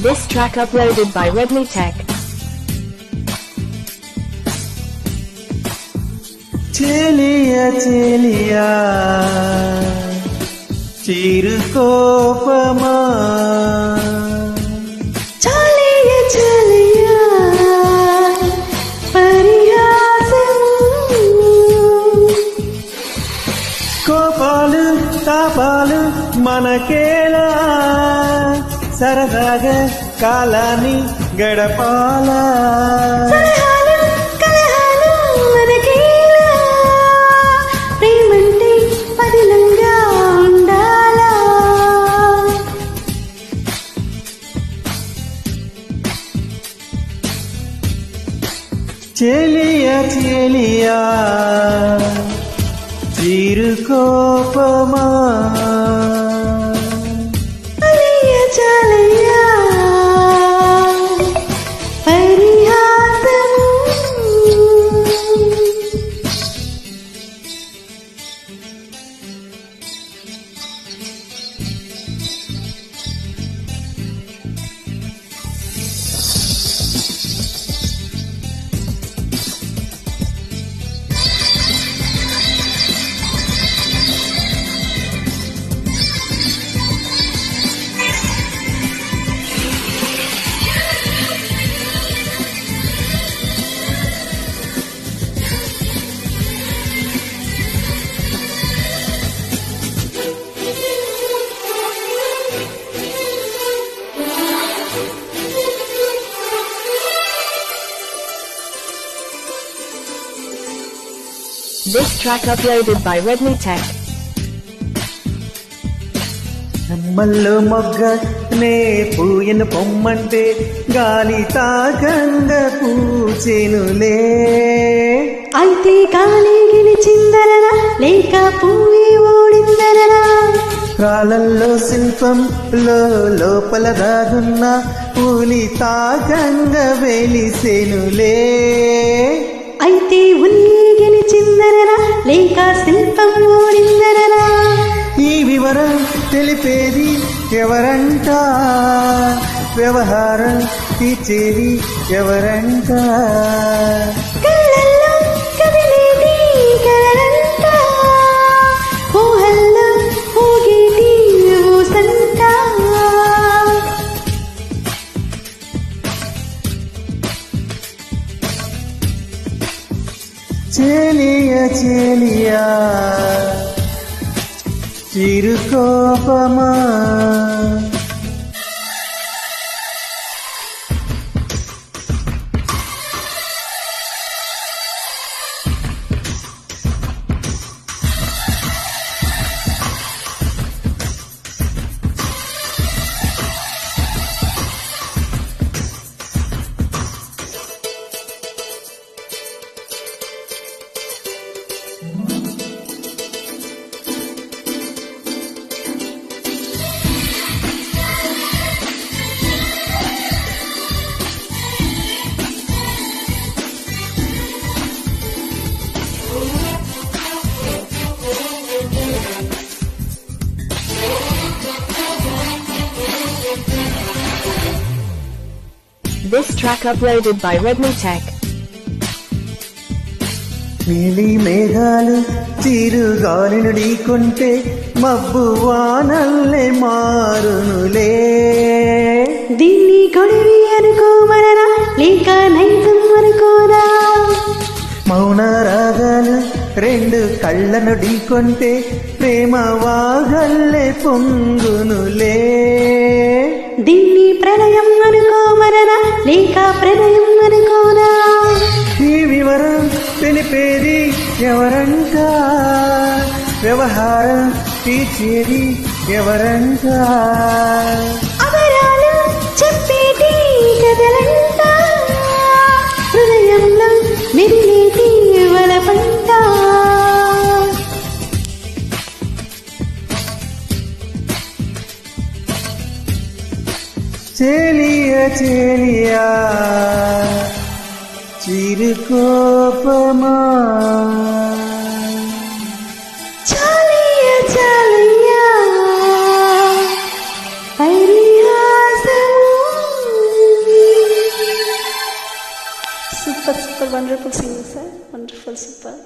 This track uploaded by Redmi Tech. చెలియా చెలియా చిరుకోపమా చాలియా చాలియా పరిహాసం కోపాలు తాపాలు మనకేలా సరదాగా కాలాన్ని గడపాలా సలహాలు కలహాలు మనకేలా ప్రేమంటే పదిలంగా ఉండాలా చెలియా చెలియా చిరుకోపమా చాలియా చాలియా పరిహాసం This track uploaded by Redmi Tech. మల్లో మొగ్గ నే పూయను పొమ్మంటే గాలి తాకంగా పూచెనులే అయితే గాలి గెలిచిందరరా లేక పువ్వే ఓడిందరరా రాళ్ళల్లో శిల్పం లోపల దాగున్న పూలి తాకంగా వెలిసెనులే అయితే ఉన్ని గెలిచిందరరా లేక శిల్పం ఓడిందరరా ఈ వివరం తెలిపేది ఎవరంట వ్యవహారం తీర్చేది ఎవరంట కళ్ళల్లో కదిలేది కలరంట ఊహల్లో ఊగేది ఊసంట చెలియా చెలియా చిరుకోపమా This track uploaded by Redmi Tech. నీలి మేఘాలు చిరుగాలిను ఢీకొంటే మబ్బు వానల్లే మారునులే దీన్ని గొడవి అనుకోమనరా లేక నైతం అనుకోరా మౌన రాగాలు రెండు కళ్ళను ఢీకొంటే ప్రేమ వాగల్లే పొంగునులే దీన్ని ప్రణయం అనుకోమనరా లేక ప్రణయం అనుకోరా ఈ వివరం తెలిపేది ఎవరంట వ్యవహారం తీర్చేది ఎవరంట అవరాలు చెప్పేటి కథలంట హృదయంలో మెరిలేటి వలపంట చెలియా చెలియా చిరుకోపమా చాలియా చాలియా పరిహాసము wonderful singing sir, wonderful, super.